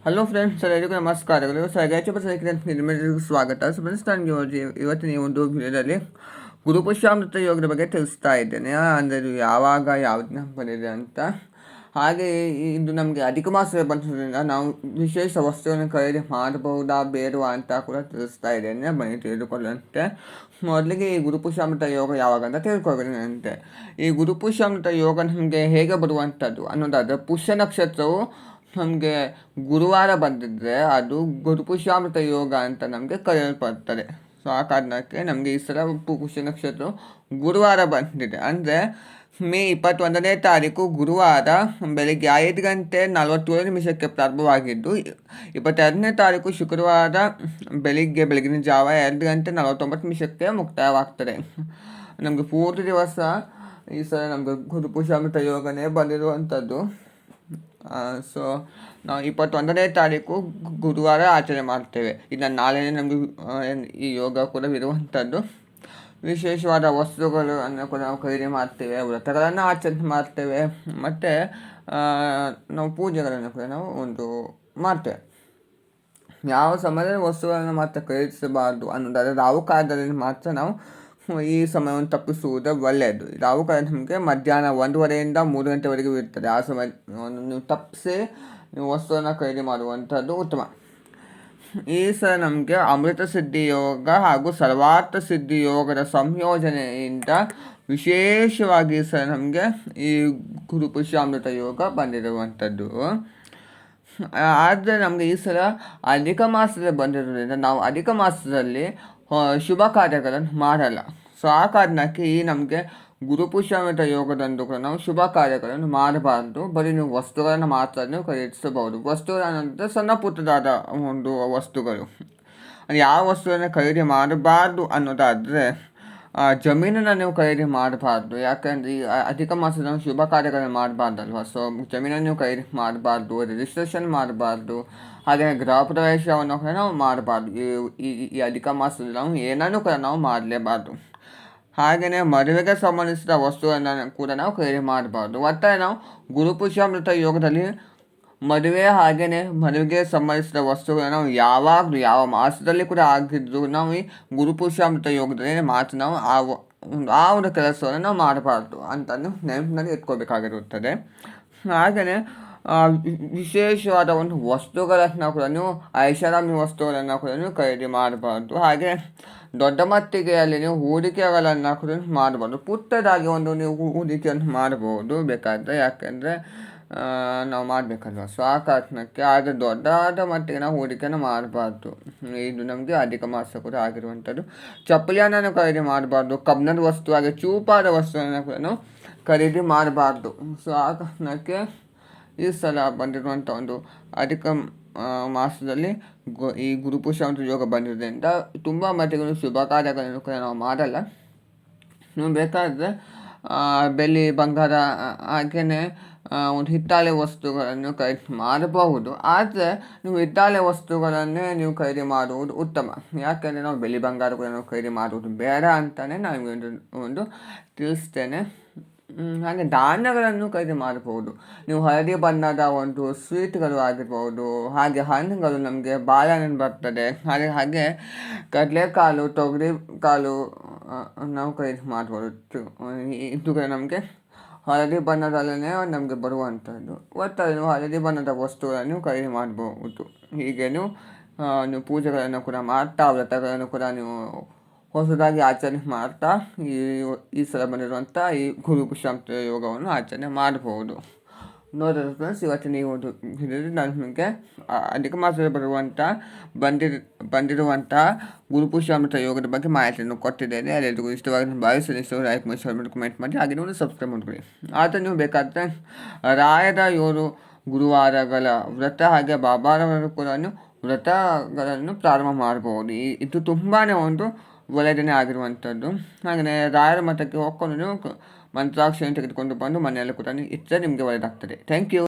Hello friends, ಎಲ್ಲರಿಗೂ ನಮಸ್ಕಾರಗಳು. ನಿಮ್ಮೆಲ್ಲರಿಗೂ ಸ್ವಾಗತ. ಸೊ ಫ್ರೆಂಡ್ಸ್, ನನಗೆ ಇವತ್ತಿನ ಈ ಒಂದು ವಿಡಿಯೋದಲ್ಲಿ ಗುರುಪುಷ್ಯಾಮೃತ ಯೋಗದ ಬಗ್ಗೆ ತಿಳಿಸ್ತಾ ಇದ್ದೇನೆ. ಅಂದರೆ ಯಾವಾಗ ಯಾವ ದಿನ ಬಂದಿದೆ ಅಂತ. ಹಾಗೆ ಇದು ನಮಗೆ ಅಧಿಕ ಮಾಸ ಬಂದಿರೋದ್ರಿಂದ ನಾವು ವಿಶೇಷ ವಸ್ತುವನ್ನು ಖರೀದಿ ಮಾಡಬಹುದಾ ಬೇಡವಾ ಅಂತ ಕೂಡ ತಿಳಿಸ್ತಾ ಇದ್ದೇನೆ. ಬನ್ನಿ ತಿಳಿದುಕೊಳ್ಳುವಂತೆ. ಮೊದಲಿಗೆ ಈ ಗುರುಪುಷ್ಯಾಮೃತ ಯೋಗ ಯಾವಾಗ ಅಂತ ತಿಳ್ಕೊಬೇಕಂತೆ. ಈ ಗುರುಪುಷ್ಯಾಮೃತ ಯೋಗ ನಮಗೆ ಹೇಗೆ ಬರುವಂಥದ್ದು ಅನ್ನೋದಾದರೆ, ಪುಷ್ಯ ನಕ್ಷತ್ರವು ನಮಗೆ ಗುರುವಾರ ಬಂದಿದ್ದರೆ ಅದು ಗುರುಪುಷ್ಯಾಮೃತ ಯೋಗ ಅಂತ ನಮಗೆ ಕರೆಯಲ್ಪಡ್ತದೆ. ಸೊ ಆ ಕಾರಣಕ್ಕೆ ನಮಗೆ ಈ ಸಲ ಪುಷ್ಯ ನಕ್ಷತ್ರ ಗುರುವಾರ ಬಂದಿದೆ. ಅಂದರೆ ಮೇ 21ನೇ ತಾರೀಕು ಗುರುವಾರ ಬೆಳಗ್ಗೆ 5:47 ಪ್ರಾರಂಭವಾಗಿದ್ದು, 22ನೇ ತಾರೀಕು ಶುಕ್ರವಾರ ಬೆಳಗಿನ ಜಾವ 2:49 ಮುಕ್ತಾಯವಾಗ್ತದೆ. ನಮಗೆ ಪೂರ್ತಿ ದಿವಸ ಈ ಸಲ ನಮಗೆ ಗುರುಪುಷ್ಯಾಮೃತ ಯೋಗನೇ ಬಂದಿರುವಂಥದ್ದು. ಸೊ ನಾವು 21ನೇ ತಾರೀಕು ಗುರುವಾರ ಆಚರಣೆ ಮಾಡ್ತೇವೆ. ಇನ್ನು ನಾಳೆ ನಮಗೆ ಈ ಯೋಗ ಕೂಡ ಇರುವಂಥದ್ದು. ವಿಶೇಷವಾದ ವಸ್ತುಗಳನ್ನು ಕೂಡ ನಾವು ಖರೀದಿ ಮಾಡ್ತೇವೆ, ವ್ರತಗಳನ್ನು ಆಚರಣೆ ಮಾಡ್ತೇವೆ, ಮತ್ತು ನಾವು ಪೂಜೆಗಳನ್ನು ಕೂಡ ನಾವು ಮಾಡ್ತೇವೆ. ಯಾವ ಸಮಯದಲ್ಲಿ ವಸ್ತುಗಳನ್ನು ಮಾತ್ರ ಖರೀದಿಸಬಾರ್ದು ಅನ್ನೋದಾದರೆ ರಾಹು ಕಾಲದಲ್ಲಿ ಮಾತ್ರ ನಾವು ಈ ಸಮಯವನ್ನು ತಪ್ಪಿಸುವುದು ಒಳ್ಳೆಯದು. ರಾಹು ಕಾಲ ನಮಗೆ ಮಧ್ಯಾಹ್ನ 1:30ಯಿಂದ 3 ಗಂಟೆವರೆಗೂ ಇರ್ತದೆ. ಆ ಸಮಯವನ್ನು ನೀವು ತಪ್ಪಿಸಿ ನೀವು ವಸ್ತುವನ್ನು ಖರೀದಿ ಮಾಡುವಂಥದ್ದು ಉತ್ತಮ. ಈ ಸಲ ನಮಗೆ ಅಮೃತ ಸಿದ್ಧಿ ಯೋಗ ಹಾಗೂ ಸರ್ವಾರ್ಥ ಸಿದ್ಧಿ ಯೋಗದ ಸಂಯೋಜನೆಯಿಂದ ವಿಶೇಷವಾಗಿ ಸಹ ನಮಗೆ ಈ ಗುರುಪುಷ್ಯಾಮೃತ ಯೋಗ ಬಂದಿರುವಂಥದ್ದು. ಆದರೆ ನಮಗೆ ಈ ಸಲ ಅಧಿಕ ಮಾಸದಲ್ಲಿ ಬಂದಿರೋದ್ರಿಂದ ನಾವು ಅಧಿಕ ಮಾಸದಲ್ಲಿ ಶುಭ ಕಾರ್ಯಗಳನ್ನು ಮಾಡಲ್ಲ. ಸೊ ಆ ಕಾರಣಕ್ಕೆ ಈ ನಮಗೆ ಗುರುಪುಷ್ಯಾಮೃತ ಯೋಗದಂದು ಕೂಡ ನಾವು ಶುಭ ಕಾರ್ಯಗಳನ್ನು ಮಾಡಬಾರ್ದು. ಬರೀ ನೀವು ವಸ್ತುಗಳನ್ನು ಮಾತ್ರ ನೀವು ಖರೀದಿಸಬಹುದು. ವಸ್ತುಗಳಂದರೆ ಸಣ್ಣ ಪುಟ್ಟದಾದ ಒಂದು ವಸ್ತುಗಳು. ಯಾವ ವಸ್ತುವನ್ನು ಖರೀದಿ ಮಾಡಬಾರ್ದು ಅನ್ನೋದಾದರೆ, ಜಮೀನನ್ನು ನೀವು ಖರೀದಿ ಮಾಡಬಾರ್ದು. ಯಾಕಂದರೆ ಈ ಅಧಿಕ ಮಾಸದ ನಾವು ಶುಭ ಕಾರ್ಯಗಳನ್ನು ಮಾಡಬಾರ್ದಲ್ವ. ಸೊ ಜಮೀನನ್ನು ನೀವು ಖರೀದಿ ಮಾಡಬಾರ್ದು, ರಿಜಿಸ್ಟ್ರೇಷನ್ ಮಾಡಬಾರ್ದು, ಹಾಗೆ ಗೃಹ ಪ್ರವೇಶವನ್ನು ಕೂಡ ನಾವು ಮಾಡಬಾರ್ದು. ಈ ಅಧಿಕ ಮಾಸದಲ್ಲಿ ನಾವು ಏನನ್ನು ಕೂಡ ನಾವು ಮಾಡಲೇಬಾರ್ದು. ಹಾಗೆಯೇ ಮದುವೆಗೆ ಸಂಬಂಧಿಸಿದ ವಸ್ತುವನ್ನು ಕೂಡ ನಾವು ಖರೀದಿ ಮಾಡಬಾರ್ದು. ಒಟ್ಟಾರೆ ನಾವು ಗುರುಪುಷ್ಯಾಮೃತ ಯೋಗದಲ್ಲಿ ಮದುವೆಗೆ ಸಂಬಂಧಿಸಿದ ವಸ್ತುಗಳನ್ನು ನಾವು ಯಾವಾಗಲೂ ಯಾವ ಮಾಸದಲ್ಲಿ ಕೂಡ ಆಗಿದ್ದು ನಾವು ಈ ಗುರುಪುಷ್ಯಾಮೃತ ಯೋಗದಲ್ಲಿ ಮಾತ್ರ ನಾವು ಆ ಒಂದು ಕೆಲಸವನ್ನು ನಾವು ಮಾಡಬಾರ್ದು ಅಂತಂದು ನೆನಪಿನಲ್ಲಿ ಇಟ್ಕೋಬೇಕಾಗಿರುತ್ತದೆ. ಹಾಗೆಯೇ ವಿಶೇಷವಾದ ಒಂದು ವಸ್ತುಗಳನ್ನು ಕೂಡ ನೀವು ಐಷಾರಾಮಿ ವಸ್ತುಗಳನ್ನು ಕೂಡ ನೀವು ಖರೀದಿ ಮಾಡಬಾರ್ದು. ಹಾಗೆ ದೊಡ್ಡ ಮಟ್ಟಿಗೆ ಅಲ್ಲಿ ನೀವು ಹೂಡಿಕೆಗಳನ್ನು ಕೂಡ ಮಾಡಬಾರ್ದು. ಪುಟ್ಟದಾಗಿ ಒಂದು ನೀವು ಹೂಡಿಕೆಯನ್ನು ಮಾಡಬಹುದು ಬೇಕಾದರೆ, ಯಾಕೆಂದರೆ ನಾವು ಮಾಡಬೇಕಲ್ವ. ಸೊ ಆ ಕಾರಣಕ್ಕೆ ಆದರೆ ದೊಡ್ಡದಾದ ಮಟ್ಟಿಗೆ ನಾವು ಹೂಡಿಕೆಯನ್ನು ಮಾಡಬಾರ್ದು. ಇದು ನಮಗೆ ಅಧಿಕ ಮಾಸ ಕೂಡ ಆಗಿರುವಂಥದ್ದು. ಚಪ್ಪಲಿಯನ್ನು ಖರೀದಿ ಮಾಡಬಾರ್ದು. ಕಬ್ಬಿಣದ ವಸ್ತು ಹಾಗೆ ಚೂಪಾದ ವಸ್ತುವನ್ನು ಕೂಡ ನಾವು ಖರೀದಿ ಮಾಡಬಾರ್ದು. ಸೊ ಆ ಕಾರಣಕ್ಕೆ ಈ ಸಲ ಬಂದಿರುವಂಥ ಒಂದು ಅಧಿಕ ಮಾಸದಲ್ಲಿ ಈ ಗುರುಪುಷ್ಯಾಮೃತ ಯೋಗ ಬಂದಿರೋದ್ರಿಂದ ತುಂಬ ಮಟ್ಟಿಗೆ ಶುಭ ಕಾರ್ಯಗಳನ್ನು ಕೂಡ ನಾವು ಮಾಡಲ್ಲ. ನೀವು ಬೇಕಾದರೆ ಬೆಳ್ಳಿ ಬಂಗಾರ ಹಾಗೆಯೇ ಒಂದು ಹಿತ್ತಾಳೆ ವಸ್ತುಗಳನ್ನು ಖರೀದಿ ಮಾಡಬಹುದು. ಆದರೆ ನೀವು ಹಿತ್ತಾಳೆ ವಸ್ತುಗಳನ್ನೇ ನೀವು ಖರೀದಿ ಮಾಡುವುದು ಉತ್ತಮ. ಯಾಕೆಂದರೆ ನಾವು ಬೆಳ್ಳಿ ಬಂಗಾರ ಕೂಡ ನಾವು ಖರೀದಿ ಮಾಡುವುದು ಬೇಡ ಅಂತಲೇ ನಾನು ಒಂದು ತಿಳಿಸ್ತೇನೆ. ಹಾಗೆ ಧಾನ್ಯಗಳನ್ನು ಖರೀದಿ ಮಾಡಬಹುದು. ನೀವು ಹಳದಿ ಬಣ್ಣದ ಒಂದು ಸ್ವೀಟ್ಗಳು ಆಗಿರ್ಬೋದು, ಹಾಗೆ ಹಣ್ಣುಗಳು ನಮಗೆ ಬಾಳೆಹಣ್ಣು ಬರ್ತದೆ, ಹಾಗೆ ಕಡಲೆಕಾಳು, ತೊಗರಿ ಕಾಳು ನಾವು ಖರೀದಿ ಮಾಡ್ಬೋದು. ಇದು ನಮಗೆ ಹಳದಿ ಬಣ್ಣದಲ್ಲೇ ನಮಗೆ ಬರುವಂಥದ್ದು. ಒಟ್ಟಾರೆ ನೀವು ಹಳದಿ ಬಣ್ಣದ ವಸ್ತುಗಳನ್ನು ಖರೀದಿ ಮಾಡಬಹುದು. ಹೀಗೆ ನೀವು ಪೂಜೆಗಳನ್ನು ಕೂಡ ಮಾಡ್ತಾ, ವ್ರತಗಳನ್ನು ಕೂಡ ನೀವು ಹೊಸದಾಗಿ ಆಚರಣೆ ಮಾಡ್ತಾ ಈ ಸಲ ಬಂದಿರುವಂಥ ಈ ಗುರುಪುಷ್ಯಾಮೃತ ಯೋಗವನ್ನು ಆಚರಣೆ ಮಾಡಬಹುದು. ನೋಡಿದ್ರೆ ಫ್ರೆಂಡ್ಸ್, ಇವತ್ತಿನ ಈ ಒಂದು ವಿಡಿಯೋದಲ್ಲಿ ನಾನು ನಿಮಗೆ ಅಧಿಕ ಮಾಸದಲ್ಲಿ ಬಂದಿರುವಂಥ ಗುರುಪುಷ್ಯಾಮೃತ ಯೋಗದ ಬಗ್ಗೆ ಮಾಹಿತಿಯನ್ನು ಕೊಟ್ಟಿದ್ದೇನೆ. ಅದೆಲ್ಲರಿಗೂ ಇಷ್ಟವಾಗಿ ಭಾವಿಸಿದ ಲೈಕ್ ಮಾಡಿ, ಶೇರ್ ಮಾಡಿ, ಕಮೆಂಟ್ ಮಾಡಿ, ಹಾಗೆ ನೀವು ಸಬ್ಸ್ಕ್ರೈಬ್ ಮಾಡ್ಕೊಳ್ಳಿ. ಆದರೆ ನೀವು ಬೇಕಾದರೆ ರಾಯರ 7 ಗುರುವಾರಗಳ ವ್ರತ ಹಾಗೆ ಬಾಬಾರವರು ಕೂಡ ವ್ರತಗಳನ್ನು ಪ್ರಾರಂಭ ಮಾಡಬಹುದು. ಇದು ತುಂಬಾ ಒಂದು ಒಳ್ಳೆಯದೇ ಆಗಿರುವಂಥದ್ದು. ಹಾಗೆಯೇ ರಾಯರ ಮಠಕ್ಕೆ ಹೋಗ್ಕೊಂಡು ನೀವು ಮಂತ್ರಾಕ್ಷರಿಯನ್ನು ತೆಗೆದುಕೊಂಡು ಬಂದು ಮನೆಯಲ್ಲೂ ಕೂಡ ಇಟ್ಟರೆ ನಿಮಗೆ ಒಳ್ಳೆಯದಾಗ್ತದೆ. Thank you.